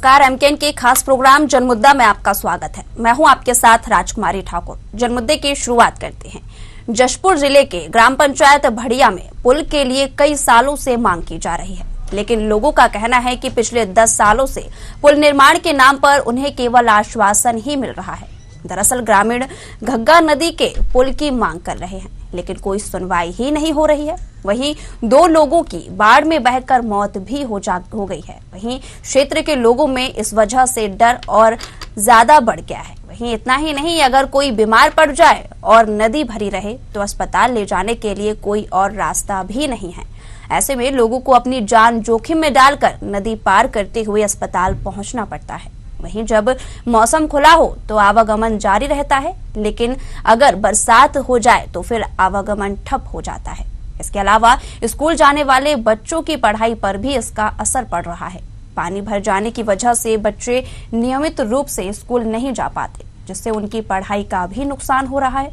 नमस्कार। एमकेएन के खास प्रोग्राम जनमुद्दा में आपका स्वागत है। मैं हूं आपके साथ राजकुमारी ठाकुर। जनमुद्दे की शुरुआत करते हैं। जशपुर जिले के ग्राम पंचायत भड़िया में पुल के लिए कई सालों से मांग की जा रही है, लेकिन लोगों का कहना है कि पिछले 10 सालों से पुल निर्माण के नाम पर उन्हें केवल आश्वासन ही मिल रहा है। दरअसल ग्रामीण घग्गा नदी के पुल की मांग कर रहे हैं, लेकिन कोई सुनवाई ही नहीं हो रही है। वहीं 2 लोगों की बाढ़ में बहकर मौत भी हो गई है। वहीं क्षेत्र के लोगों में इस वजह से डर और ज्यादा बढ़ गया है। वहीं इतना ही नहीं, अगर कोई बीमार पड़ जाए और नदी भरी रहे तो अस्पताल ले जाने के लिए कोई और रास्ता भी नहीं है। ऐसे में लोगों को अपनी जान जोखिम में डालकर नदी पार करते हुए अस्पताल पहुंचना पड़ता है। वहीं जब मौसम खुला हो तो आवागमन जारी रहता है, लेकिन अगर बरसात हो जाए तो फिर आवागमन ठप हो जाता है। इसके अलावा स्कूल जाने वाले बच्चों की पढ़ाई पर भी इसका असर पड़ रहा है। पानी भर जाने की वजह से बच्चे नियमित रूप से स्कूल नहीं जा पाते, जिससे उनकी पढ़ाई का भी नुकसान हो रहा है।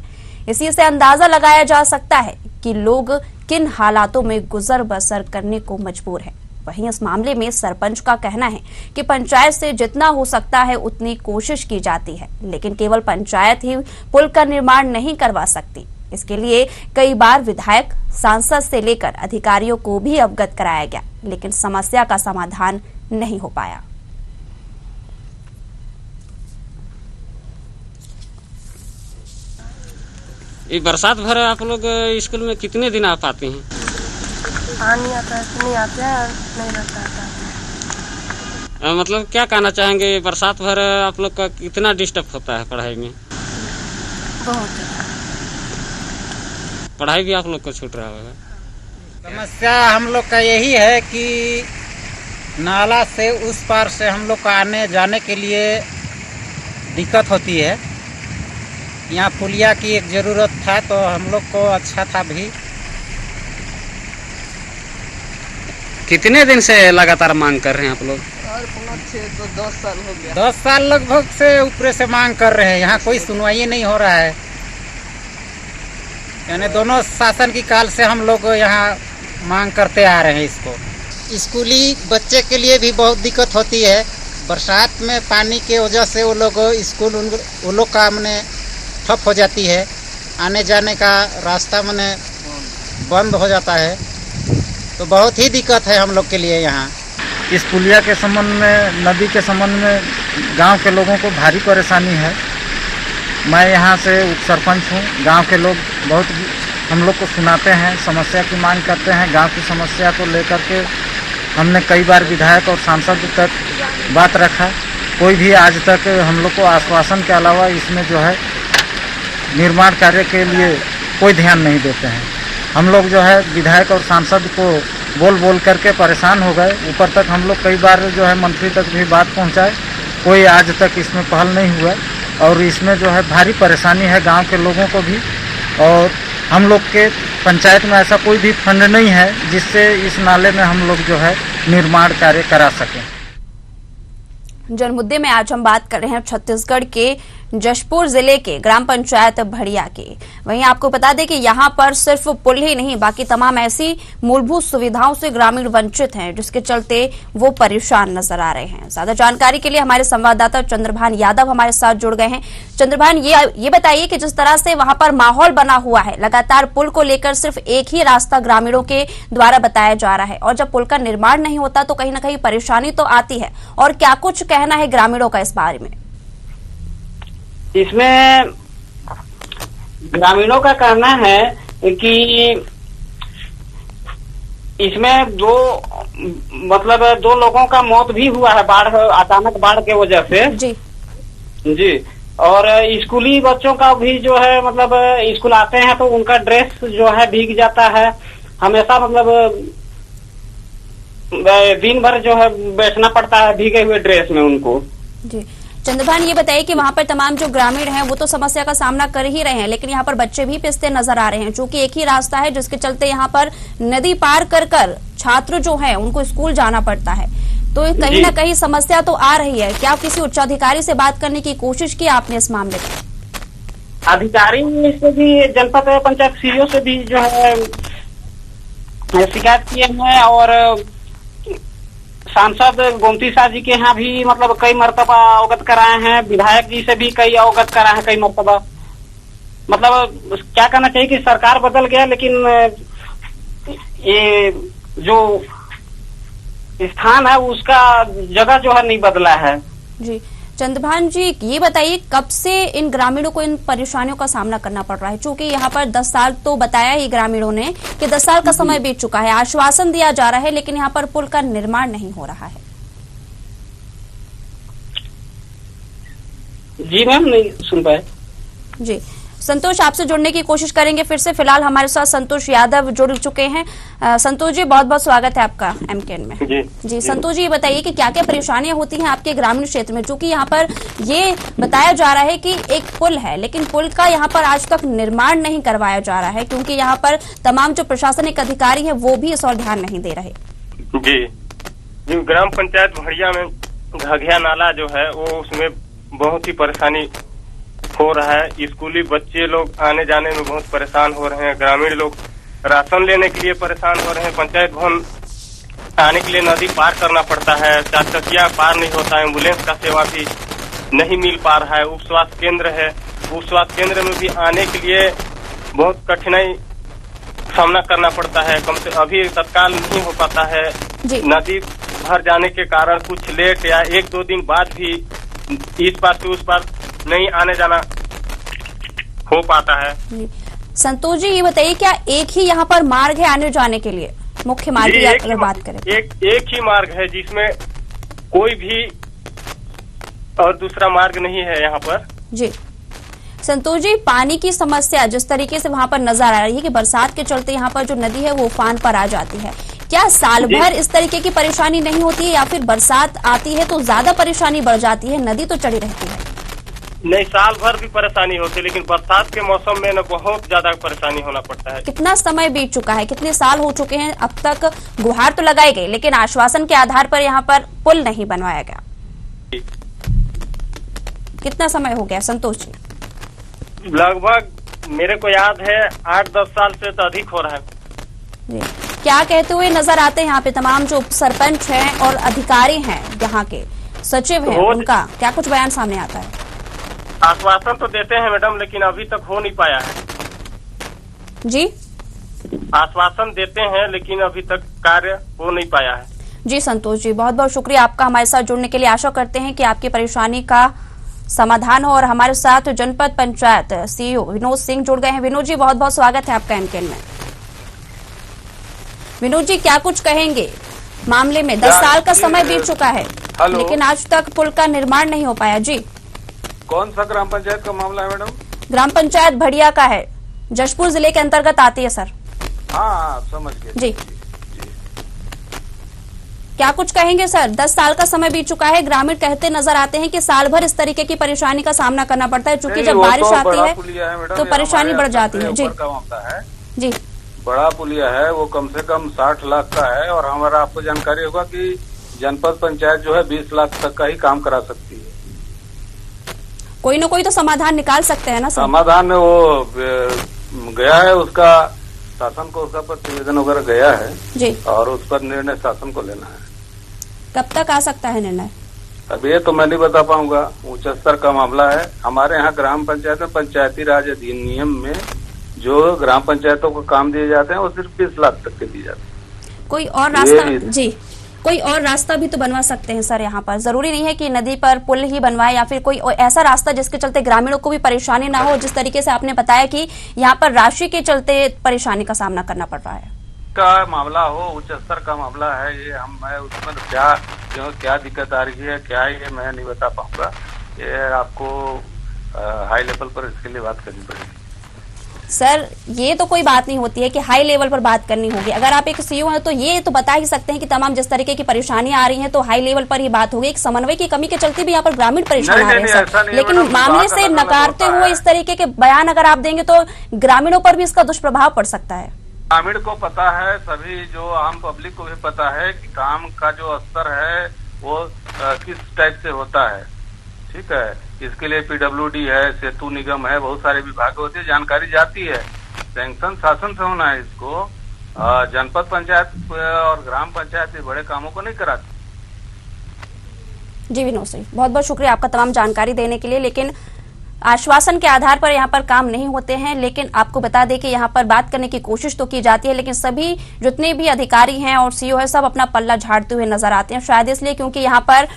इसी से अंदाजा लगाया जा सकता है कि लोग किन हालातों में गुजर बसर करने को मजबूर हैं। वहीं इस मामले में सरपंच का कहना है कि पंचायत से जितना हो सकता है उतनी कोशिश की जाती है, लेकिन केवल पंचायत ही पुल का निर्माण नहीं करवा सकती। इसके लिए कई बार विधायक, सांसद से लेकर अधिकारियों को भी अवगत कराया गया, लेकिन समस्या का समाधान नहीं हो पाया। ये बरसात भर आप लोग स्कूल में कितने दिन आ पाते हैं? पानी आता है तो नहीं आते हैं, नहीं रहता है। मतलब क्या कहना चाहेंगे, बरसात भर आप लोग का कितना डिस्टर्ब होता है पढ़ाई में? बहुत पढ़ाई भी आप लोग को छूट रहा होगा। समस्या हम लोग का यही है कि नाला से उस पार से हम लोग को आने जाने के लिए दिक्कत होती है। यहाँ पुलिया की एक ज़रूरत था तो हम लोग को अच्छा था भी। कितने दिन से लगातार मांग कर रहे हैं आप लोग? 10 साल हो गया। 10 साल लगभग से ऊपर से मांग कर रहे हैं। यहाँ कोई सुनवाई नहीं हो रहा है। यानी दोनों शासन की काल से हम लोग यहाँ मांग करते आ रहे हैं इसको। स्कूली बच्चे के लिए भी बहुत दिक्कत होती है। बरसात में पानी के वजह से वो लोग स्कूल वो लोग का मने ठप हो जाती है। आने जाने का रास्ता मने बंद हो जाता है, तो बहुत ही दिक्कत है हम लोग के लिए यहाँ। इस पुलिया के संबंध में, नदी के संबंध में गांव के लोगों को भारी परेशानी है। मैं यहाँ से उप सरपंच हूँ। गांव के लोग बहुत हम लोग को सुनाते हैं, समस्या की मांग करते हैं। गांव की समस्या को लेकर के हमने कई बार विधायक और सांसद तक बात रखा। कोई भी आज तक हम लोग को आश्वासन के अलावा इसमें जो है निर्माण कार्य के लिए कोई ध्यान नहीं देते हैं। हम लोग जो है विधायक और सांसद को बोल बोल करके परेशान हो गए। ऊपर तक हम लोग कई बार जो है मंत्री तक भी बात पहुंचाए, कोई आज तक इसमें पहल नहीं हुआ। और इसमें जो है भारी परेशानी है गांव के लोगों को भी। और हम लोग के पंचायत में ऐसा कोई भी फंड नहीं है जिससे इस नाले में हम लोग जो है निर्माण कार्य करा सकें। जनमुद्दे में आज हम बात कर रहे हैं छत्तीसगढ़ के जशपुर जिले के ग्राम पंचायत भड़िया की। वहीं आपको बता दें कि यहां पर सिर्फ पुल ही नहीं, बाकी तमाम ऐसी मूलभूत सुविधाओं से ग्रामीण वंचित हैं, जिसके चलते वो परेशान नजर आ रहे हैं। ज्यादा जानकारी के लिए हमारे संवाददाता चंद्रभान यादव हमारे साथ जुड़ गए हैं। चंद्रभान, ये बताइए कि जिस तरह से वहां पर माहौल बना हुआ है, लगातार पुल को लेकर सिर्फ एक ही रास्ता ग्रामीणों के द्वारा बताया जा रहा है, और जब पुल का निर्माण नहीं होता तो कहीं ना कहीं परेशानी तो आती है। और क्या कुछ कहना है ग्रामीणों का इस बारे में? इसमें ग्रामीणों का कहना है कि इसमें दो लोगों का मौत भी हुआ है अचानक बाढ़ के वजह से। जी। और स्कूली बच्चों का भी जो है स्कूल आते हैं तो उनका ड्रेस जो है भीग जाता है हमेशा। दिन भर जो है बैठना पड़ता है भीगे हुए ड्रेस में उनको। जी चंद्रभान, ये बताइए कि वहां पर तमाम जो ग्रामीण हैं वो तो समस्या का सामना कर ही रहे हैं, लेकिन यहाँ पर बच्चे भी पिसते नजर आ रहे हैं, क्योंकि एक ही रास्ता है जिसके चलते यहाँ पर नदी पार कर छात्र जो है उनको स्कूल जाना पड़ता है। तो कहीं ना कहीं समस्या तो आ रही है। क्या किसी उच्चाधिकारी से बात करने की कोशिश की आपने इस मामले में? अधिकारी से भी, जनपद पंचायत सीईओ से भी जो है शिकायत किए हैं और सांसद गोमती शाह जी के यहाँ भी मतलब कई मर्तबा अवगत कराए हैं, विधायक जी से भी कई अवगत कराए हैं कई मर्तबा। मतलब क्या कहना चाहिए कि सरकार बदल गया लेकिन ये जो स्थान है उसका जगह जो है नहीं बदला है। जी चंद्रभान जी, ये बताइए कब से इन ग्रामीणों को इन परेशानियों का सामना करना पड़ रहा है? क्योंकि यहाँ पर 10 साल तो बताया ही ग्रामीणों ने कि 10 साल का समय बीत चुका है, आश्वासन दिया जा रहा है लेकिन यहाँ पर पुल का निर्माण नहीं हो रहा है। जी मैम, नहीं सुन पाए। जी संतोष, आपसे जुड़ने की कोशिश करेंगे फिर से। फिलहाल हमारे साथ संतोष यादव जुड़ चुके हैं। संतोष जी, बहुत बहुत स्वागत है आपका एमकेएन में। जी संतोष जी, ये बताइए कि क्या क्या परेशानियां होती हैं आपके ग्रामीण क्षेत्र में, क्योंकि यहाँ पर ये बताया जा रहा है कि एक पुल है लेकिन पुल का यहाँ पर आज तक निर्माण नहीं करवाया जा रहा है, क्योंकि यहाँ पर तमाम जो प्रशासनिक अधिकारी हैं वो भी इस और ध्यान नहीं दे रहे। जी ग्राम पंचायत भड़िया में घघिया नाला जो है वो उसमें बहुत ही परेशानी हो रहा है। स्कूली बच्चे लोग आने जाने में बहुत परेशान हो रहे हैं, ग्रामीण लोग राशन लेने के लिए परेशान हो रहे हैं। पंचायत भवन आने के लिए नदी पार करना पड़ता है, 4 चकिया पार नहीं होता है, एम्बुलेंस का सेवा भी नहीं मिल पा रहा है। उप स्वास्थ्य केंद्र है, उप स्वास्थ्य केंद्र में भी आने के लिए बहुत कठिनाई सामना करना पड़ता है। कम से अभी तत्काल नहीं हो पाता है, नदी भर जाने के कारण कुछ लेट या 1-2 दिन बाद भी इस पार से उस पार नहीं आने जाना हो पाता है। संतोष जी, ये बताइए क्या एक ही यहाँ पर मार्ग है आने जाने के लिए, मुख्य मार्ग की अगर बात करें? एक ही मार्ग है जिसमें कोई भी और दूसरा मार्ग नहीं है यहाँ पर। जी संतोष जी, पानी की समस्या जिस तरीके से वहाँ पर नजर आ रही है कि बरसात के चलते यहाँ पर जो नदी है वो उफान पर आ जाती है, क्या साल भर इस तरीके की परेशानी नहीं होती है या फिर बरसात आती है तो ज्यादा परेशानी बढ़ जाती है, नदी तो चढ़ी रहती है? नहीं, साल भर भी परेशानी होती है लेकिन बरसात के मौसम में न बहुत ज्यादा परेशानी होना पड़ता है। कितना समय बीत चुका है, कितने साल हो चुके हैं अब तक? गुहार तो लगाई गई लेकिन आश्वासन के आधार पर यहाँ पर पुल नहीं बनवाया गया। कितना समय हो गया संतोष जी? लगभग मेरे को याद है 8-10 साल से तो अधिक हो रहा है। जी, क्या कहते हुए नजर आते हैं यहाँ पे तमाम जो सरपंच हैं और अधिकारी हैं, यहाँ के सचिव हैं, उनका क्या कुछ बयान सामने आता है? आश्वासन तो देते हैं मैडम लेकिन अभी तक हो नहीं पाया है। जी आश्वासन देते हैं लेकिन अभी तक कार्य हो नहीं पाया है। जी संतोष जी, बहुत बहुत शुक्रिया आपका हमारे साथ जुड़ने के लिए। आशा करते हैं कि आपकी परेशानी का समाधान हो। और हमारे साथ जनपद पंचायत सीईओ विनोद सिंह जुड़ गए हैं। विनोद जी, बहुत बहुत स्वागत है आपका एमकेएन में। विनोद जी, क्या कुछ कहेंगे मामले में? 10 साल का समय बीत चुका है लेकिन आज तक पुल का निर्माण नहीं हो पाया। जी, कौन सा ग्राम पंचायत का मामला है मैडम? ग्राम पंचायत भड़िया का है, जशपुर जिले के अंतर्गत आती है सर। हाँ समझ गए। जी क्या कुछ कहेंगे सर? 10 साल का समय बीत चुका है, ग्रामीण कहते नजर आते हैं कि साल भर इस तरीके की परेशानी का सामना करना पड़ता है, क्योंकि जब बारिश आती है तो परेशानी बढ़ जाती है। जी जी, बड़ा पुलिया है, वो कम से कम 60 लाख का है और हमारा आपको जानकारी होगा कि जनपद पंचायत जो है 20 लाख तक का ही काम करा सकती है। कोई ना कोई तो समाधान निकाल सकते हैं ना सर? समाधान में वो गया है, उसका शासन को उसका प्रतिवेदन वगैरह गया है जी, और उस पर निर्णय शासन को लेना है। कब तक आ सकता है निर्णय? अब ये तो मैं नहीं बता पाऊंगा, उच्च स्तर का मामला है। हमारे यहाँ ग्राम पंचायत में पंचायती राज अधिनियम में जो ग्राम पंचायतों को काम दिए जाते हैं वो सिर्फ 20 लाख तक के दिए जाते हैं। कोई और रास्ता? जी, कोई और रास्ता भी तो बनवा सकते हैं सर यहाँ पर, जरूरी नहीं है कि नदी पर पुल ही बनवाए या फिर कोई ऐसा रास्ता जिसके चलते ग्रामीणों को भी परेशानी ना हो। जिस तरीके से आपने बताया कि यहाँ पर राशि के चलते परेशानी का सामना करना पड़ रहा है, का मामला हो, उच्च स्तर का मामला है ये। मैं उसमें क्या दिक्कत आ रही है, क्या ये मैं नहीं बता पाऊंगा। ये आपको हाई लेवल पर इसके लिए बात करनी पड़ेगी सर। ये तो कोई बात नहीं होती है कि हाई लेवल पर बात करनी होगी। अगर आप एक सीईओ हैं तो ये तो बता ही सकते हैं कि तमाम जिस तरीके की परेशानियां आ रही हैं तो हाई लेवल पर ही बात होगी। एक समन्वय की कमी के चलते भी यहाँ पर ग्रामीण परेशान आ रहे हैं सर, लेकिन मामले से नकारते हुए इस तरीके के बयान अगर आप देंगे तो ग्रामीणों पर भी इसका दुष्प्रभाव पड़ सकता है। ग्रामीण को पता है, सभी जो आम पब्लिक को भी पता है कि काम का जो स्तर है वो किस टाइप से होता है। ठीक है, इसके लिए पीडब्ल्यूडी है, सेतु निगम है, बहुत सारे विभाग होते हैं, जानकारी जाती है। सैंक्शन शासन से होना है इसको। जनपद पंचायत और ग्राम पंचायत बड़े कामों को नहीं कराती। जी विनोद सिंह, बहुत बहुत शुक्रिया आपका तमाम जानकारी देने के लिए। लेकिन आश्वासन के आधार पर यहाँ पर काम नहीं होते हैं, लेकिन आपको बता दें कि यहाँ पर बात करने की कोशिश तो की जाती है, लेकिन सभी जितने भी अधिकारी हैं और सीईओ है सब अपना पल्ला झाड़ते हुए नजर आते हैं। शायद इसलिए क्योंकि यहाँ पर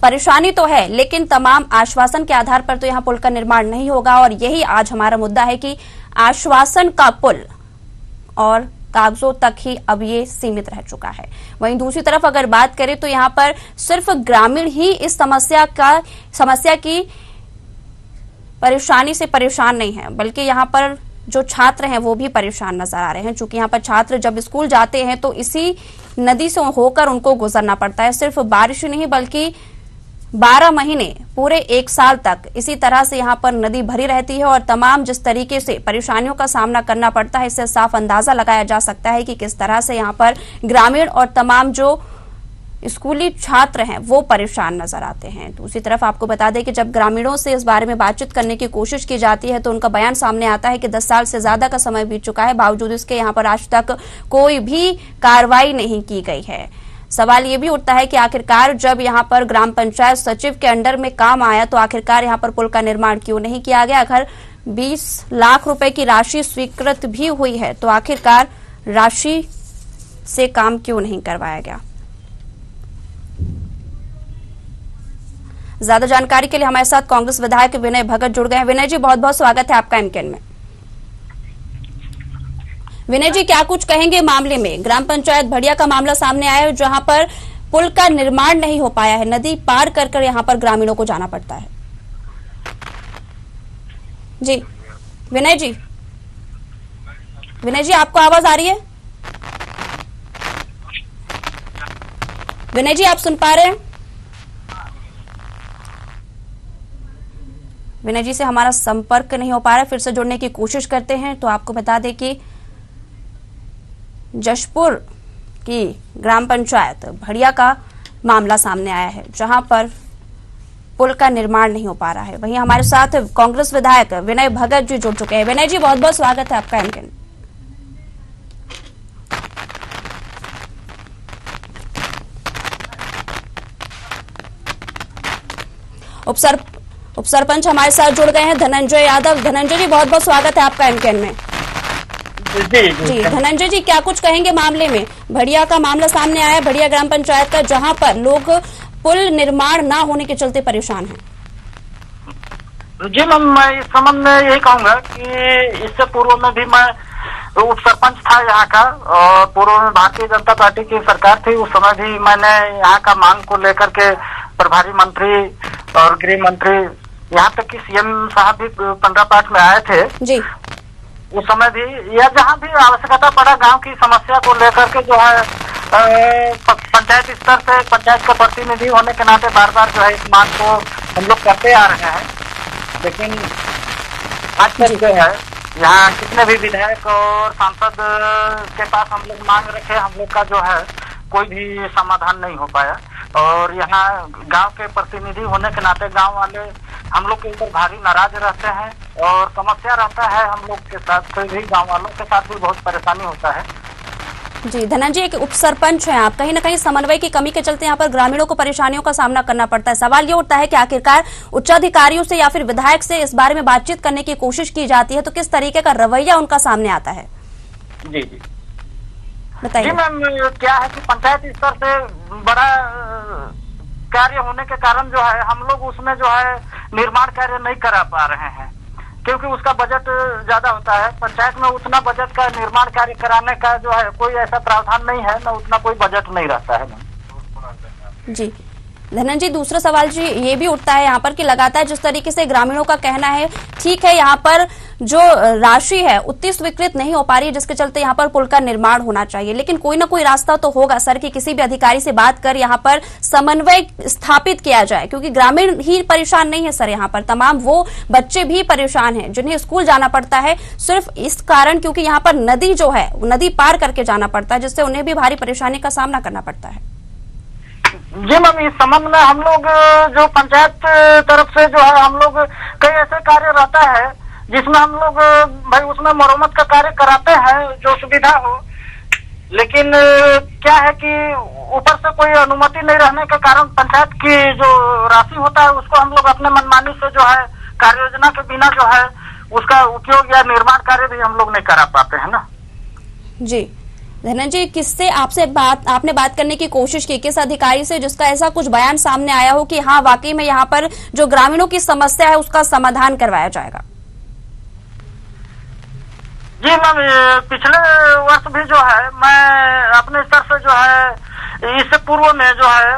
परेशानी तो है, लेकिन तमाम आश्वासन के आधार पर तो यहाँ पुल का निर्माण नहीं होगा। और यही आज हमारा मुद्दा है कि आश्वासन का पुल और कागजों तक ही अब ये सीमित रह चुका है। वहीं दूसरी तरफ अगर बात करें तो यहाँ पर सिर्फ ग्रामीण ही इस समस्या की परेशानी से परेशान नहीं है, बल्कि यहाँ पर जो छात्र हैं वो भी परेशान नजर आ रहे हैं। चूंकि यहाँ पर छात्र जब स्कूल जाते हैं तो इसी नदी से होकर उनको गुजरना पड़ता है। सिर्फ बारिश नहीं बल्कि 12 महीने पूरे 1 साल तक इसी तरह से यहाँ पर नदी भरी रहती है और तमाम जिस तरीके से परेशानियों का सामना करना पड़ता है, इससे साफ अंदाजा लगाया जा सकता है कि किस तरह से यहाँ पर ग्रामीण और तमाम जो स्कूली छात्र हैं वो परेशान नजर आते हैं। दूसरी तरफ आपको बता दें कि जब ग्रामीणों से इस बारे में बातचीत करने की कोशिश की जाती है तो उनका बयान सामने आता है कि 10 साल से ज्यादा का समय बीत चुका है, बावजूद इसके यहाँ पर आज तक कोई भी कार्रवाई नहीं की गई है। सवाल ये भी उठता है कि आखिरकार जब यहाँ पर ग्राम पंचायत सचिव के अंडर में काम आया तो आखिरकार यहाँ पर पुल का निर्माण क्यों नहीं किया गया। अगर 20 लाख रुपए की राशि स्वीकृत भी हुई है तो आखिरकार राशि से काम क्यों नहीं करवाया गया। ज्यादा जानकारी के लिए हमारे साथ कांग्रेस विधायक विनय भगत जुड़ गए हैं। विनय जी, बहुत बहुत स्वागत है आपका एमकेएन में। विनय जी, क्या कुछ कहेंगे मामले में? ग्राम पंचायत भड़िया का मामला सामने आया है जहां पर पुल का निर्माण नहीं हो पाया है, नदी पार कर कर यहाँ पर ग्रामीणों को जाना पड़ता है। जी विनय जी, विनय जी आपको आवाज आ रही है? विनय जी आप सुन पा रहे हैं? विनय जी से हमारा संपर्क नहीं हो पा रहा है, फिर से जुड़ने की कोशिश करते हैं। तो आपको बता दें कि जशपुर की ग्राम पंचायत भड़िया का मामला सामने आया है जहां पर पुल का निर्माण नहीं हो पा रहा है। वहीं हमारे साथ कांग्रेस विधायक विनय भगत जी जुड़ चुके हैं। विनय जी, बहुत बहुत स्वागत है आपका एमकेएन। उप सरपंच हमारे साथ जुड़ गए हैं धनंजय यादव। धनंजय जी, बहुत बहुत स्वागत है आपका एमकेएन में। जी धनंजय जी, क्या कुछ कहेंगे मामले में? भड़िया का मामला सामने आया, भड़िया ग्राम पंचायत का, जहां पर लोग पुल निर्माण ना होने के चलते परेशान हैं। जी मैम, मैं इस संबंध में यही कहूंगा कि इससे पूर्व में भी मैं उप सरपंच था यहाँ का, और पूर्व में भारतीय जनता पार्टी की सरकार थी। उस समय भी मैंने यहाँ का मांग को लेकर के प्रभारी मंत्री और गृह मंत्री, यहाँ तक कि सीएम साहब भी 15 पाठ में आए थे जी। उस समय भी या जहाँ भी आवश्यकता पड़ा गांव की समस्या को लेकर के जो है पंचायत स्तर से पंचायत का प्रतिनिधि होने के नाते बार बार जो है इस मांग को हम लोग करते आ रहे हैं। लेकिन आज तक जो है यहाँ कितने भी विधायक और सांसद के पास हम लोग मांग रखे, हम लोग का जो है कोई भी समाधान नहीं हो पाया। और यहाँ गांव के प्रतिनिधि होने के नाते गांव वाले हम लोग के ऊपर भारी नाराज रहते हैं और समस्या रहता है हम लोग के साथ भी, गांव वालों के साथ भी बहुत परेशानी होता है। जी धनंजय, एक उप सरपंच हैं आप, कहीं ना कहीं समन्वय की कमी के चलते यहाँ पर ग्रामीणों को परेशानियों का सामना करना पड़ता है। सवाल ये उठता है कि आखिरकार उच्चाधिकारियों से या फिर विधायक से इस बारे में बातचीत करने की कोशिश की जाती है तो किस तरीके का रवैया उनका सामने आता है? जी जी बताइए। जी मैम, क्या है कि पंचायत स्तर से बड़ा कार्य होने के कारण जो है हम लोग उसमें जो है निर्माण कार्य नहीं करा पा रहे हैं, क्योंकि उसका बजट ज्यादा होता है। पंचायत में उतना बजट का निर्माण कार्य कराने का जो है कोई ऐसा प्रावधान नहीं है, न उतना कोई बजट नहीं रहता है। जी धनंजय, दूसरा सवाल जी ये भी उठता है यहाँ पर कि लगातार जिस तरीके से ग्रामीणों का कहना है, ठीक है यहाँ पर जो राशि है उतनी स्वीकृत नहीं हो पा रही है जिसके चलते यहाँ पर पुल का निर्माण होना चाहिए, लेकिन कोई ना कोई रास्ता तो होगा सर कि किसी भी अधिकारी से बात कर यहाँ पर समन्वय स्थापित किया जाए, क्योंकि ग्रामीण ही परेशान नहीं है सर, यहाँ पर तमाम वो बच्चे भी परेशान हैं जिन्हें स्कूल जाना पड़ता है सिर्फ इस कारण क्योंकि यहाँ पर नदी जो है नदी पार करके जाना पड़ता है, जिससे उन्हें भी भारी परेशानी का सामना करना पड़ता है। जी मैम, इस संबंध में हम लोग जो पंचायत तरफ से जो है हम लोग कई ऐसे कार्य रहता है जिसमें हम लोग भाई उसमें मरम्मत का कार्य कराते हैं जो सुविधा हो, लेकिन क्या है कि ऊपर से कोई अनुमति नहीं रहने के कारण पंचायत की जो राशि होता है उसको हम लोग अपने मनमानी से जो है कार्य योजना के बिना जो है उसका उपयोग या निर्माण कार्य भी हम लोग नहीं करा पाते हैं ना। जी धनंजय जी, किससे आपने बात करने की कोशिश की, किस अधिकारी से जिसका ऐसा कुछ बयान सामने आया हो कि हाँ वाकई में यहाँ पर जो ग्रामीणों की समस्या है उसका समाधान करवाया जाएगा? जी मैम, पिछले वर्ष भी जो है मैं अपने स्तर से जो है इससे पूर्व में जो है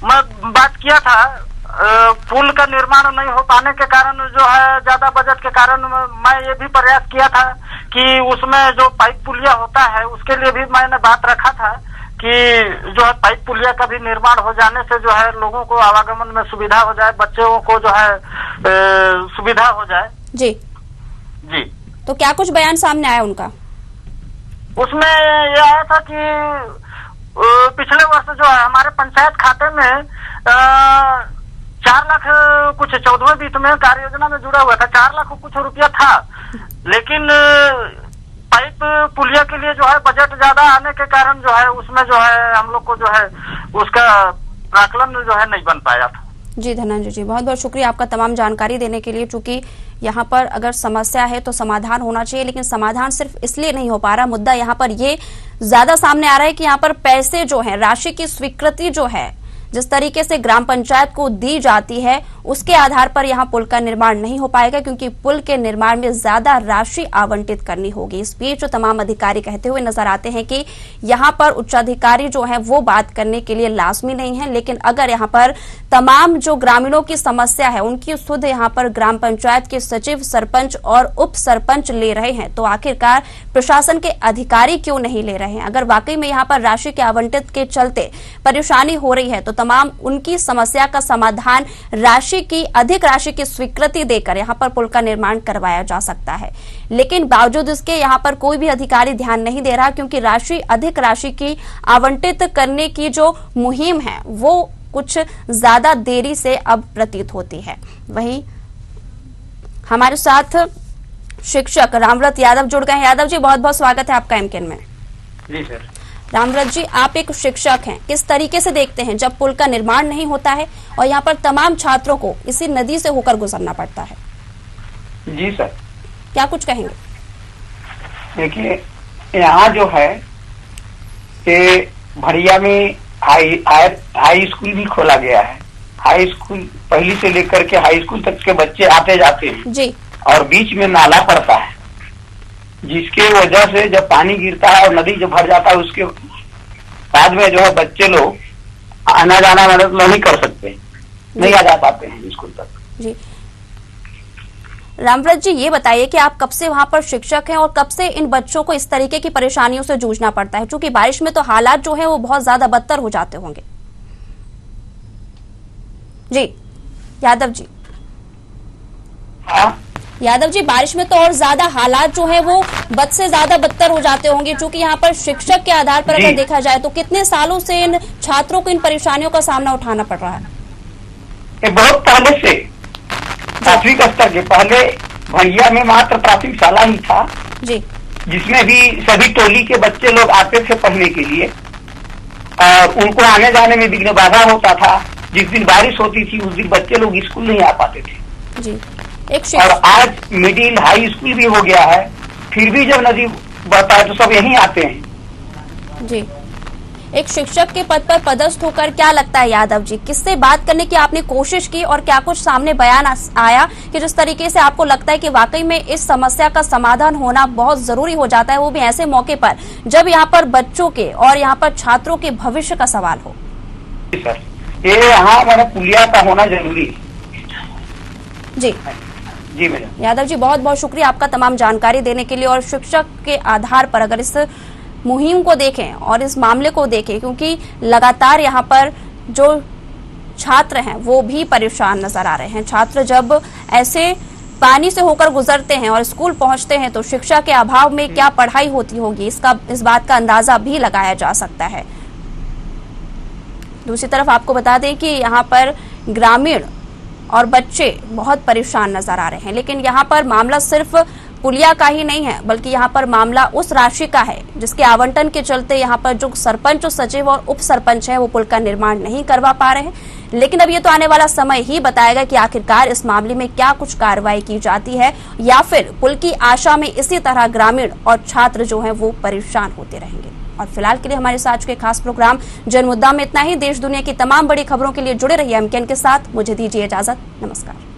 मैं बात किया था। पुल का निर्माण नहीं हो पाने के कारण जो है ज्यादा बजट के कारण मैं ये भी प्रयास किया था कि उसमें जो पाइप पुलिया होता है उसके लिए भी मैंने बात रखा था कि जो है पाइप पुलिया का भी निर्माण हो जाने से जो है लोगों को आवागमन में सुविधा हो जाए, बच्चों को जो है सुविधा हो जाए। जी जी, तो क्या कुछ बयान सामने आया उनका? उसमें यह आया था कि पिछले वर्ष जो है हमारे पंचायत खाते में 4 लाख कुछ 14वें वित्त में कार्य योजना में जुड़ा हुआ था, 4 लाख कुछ रुपया था, लेकिन पाइप पुलिया के लिए जो है बजट ज्यादा आने के कारण जो है उसमें जो है हम लोग को जो है उसका आकलन जो है नहीं बन पाया था। जी धनंजय जी, बहुत बहुत शुक्रिया आपका तमाम जानकारी देने के लिए। चूंकि यहाँ पर अगर समस्या है तो समाधान होना चाहिए, लेकिन समाधान सिर्फ इसलिए नहीं हो पा रहा। मुद्दा यहाँ पर ये ज्यादा सामने आ रहा है कि यहाँ पर पैसे जो है, राशि की स्वीकृति जो है, जिस तरीके से ग्राम पंचायत को दी जाती है उसके आधार पर यहाँ पुल का निर्माण नहीं हो पाएगा, क्योंकि पुल के निर्माण में ज्यादा राशि आवंटित करनी होगी। इस बीच जो तमाम अधिकारी कहते हुए नजर आते हैं कि यहाँ पर उच्चाधिकारी जो है वो बात करने के लिए लाजमी नहीं है, लेकिन अगर यहाँ पर तमाम जो ग्रामीणों की समस्या है उनकी सुध यहाँ पर ग्राम पंचायत के सचिव, सरपंच और उप सरपंच ले रहे हैं, तो आखिरकार प्रशासन के अधिकारी क्यों नहीं ले रहे हैं? अगर वाकई में यहाँ पर राशि के आवंटित के चलते परेशानी हो रही है तो तमाम उनकी समस्या का समाधान अधिक राशि की स्वीकृति देकर यहाँ पर पुल का निर्माण करवाया जा सकता है। लेकिन बावजूद इसके यहाँ पर कोई भी अधिकारी ध्यान नहीं दे रहा, क्योंकि अधिक राशि की आवंटित करने की जो मुहिम है वो कुछ ज्यादा देरी से अब प्रतीत होती है। वहीं हमारे साथ शिक्षक रामव्रत यादव जुड़ गए हैं। यादव जी, बहुत बहुत स्वागत है आपका एमकेन में। जी सर। रामव्रत जी, आप एक शिक्षक हैं, किस तरीके से देखते हैं जब पुल का निर्माण नहीं होता है और यहाँ पर तमाम छात्रों को इसी नदी से होकर गुजरना पड़ता है? जी सर, क्या कुछ कहेंगे? देखिए, यहाँ जो है कि भड़िया में हाई स्कूल भी खोला गया है। हाई स्कूल पहली से लेकर के हाई स्कूल तक के बच्चे आते जाते हैं जी, और बीच में नाला पड़ता है, जिसके वजह से जब पानी गिरता है और नदी जब भर जाता है उसके बाद में जो है बच्चे लोग आना जाना नहीं कर सकते, नहीं आ जा पाते हैं स्कूल तक। जी रामव्रत जी, ये बताइए कि आप कब से वहां पर शिक्षक हैं और कब से इन बच्चों को इस तरीके की परेशानियों से जूझना पड़ता है? क्योंकि बारिश में तो हालात जो है वो बहुत ज्यादा बदतर हो जाते होंगे। जी यादव जी। हाँ यादव जी, बारिश में तो और ज्यादा हालात जो है वो बद से ज्यादा बदतर हो जाते होंगे, क्योंकि यहाँ पर शिक्षक के आधार पर अगर देखा जाए तो कितने सालों से इन छात्रों को इन परेशानियों का सामना उठाना पड़ रहा है? बहुत पहले से प्राथमिक स्तर के पहले भैया में मात्र प्राथमिक शाला ही था जी, जिसमें भी सभी टोली के बच्चे लोग आते थे पढ़ने के लिए और उनको आने जाने में विघ्न बाधा होता था। जिस दिन बारिश होती थी उस दिन बच्चे लोग स्कूल नहीं आ पाते थे जी। और आज मिडिल हाई स्कूल भी हो गया है, फिर भी जब नदी बहता है तो सब यहीं आते हैं। जी, एक शिक्षक के पद पर पदस्थ होकर क्या लगता है यादव जी, किससे बात करने की आपने कोशिश की और क्या कुछ सामने बयान आया कि जिस तरीके से आपको लगता है कि वाकई में इस समस्या का समाधान होना बहुत जरूरी हो जाता है, वो भी ऐसे मौके पर जब यहाँ पर बच्चों के और यहाँ पर छात्रों के भविष्य का सवाल हो? सर, ये यहाँ हमारा पुलिया का होना जरूरी है। जी जी मैडम। यादव जी, बहुत बहुत शुक्रिया आपका तमाम जानकारी देने के लिए। और शिक्षक के आधार पर अगर इस मुहिम को देखें और इस मामले को देखें, क्योंकि लगातार यहाँ पर जो छात्र हैं वो भी परेशान नजर आ रहे हैं। छात्र जब ऐसे पानी से होकर गुजरते हैं और स्कूल पहुंचते हैं तो शिक्षा के अभाव में क्या पढ़ाई होती होगी, इस बात का अंदाजा भी लगाया जा सकता है। दूसरी तरफ आपको बता दें कि यहाँ पर ग्रामीण और बच्चे बहुत परेशान नजर आ रहे हैं, लेकिन यहाँ पर मामला सिर्फ पुलिया का ही नहीं है, बल्कि यहाँ पर मामला उस राशि का है जिसके आवंटन के चलते यहाँ पर जो सरपंच, सचिव और उप सरपंच है वो पुल का निर्माण नहीं करवा पा रहे हैं। लेकिन अब ये तो आने वाला समय ही बताएगा कि आखिरकार इस मामले में क्या कुछ कार्रवाई की जाती है, या फिर पुल की आशा में इसी तरह ग्रामीण और छात्र जो है वो परेशान होते रहेंगे। और फिलहाल के लिए हमारे साथ के खास प्रोग्राम जनमुद्दा में इतना ही। देश दुनिया की तमाम बड़ी खबरों के लिए जुड़े रहिए एमकेएन के साथ। मुझे दीजिए इजाजत। नमस्कार।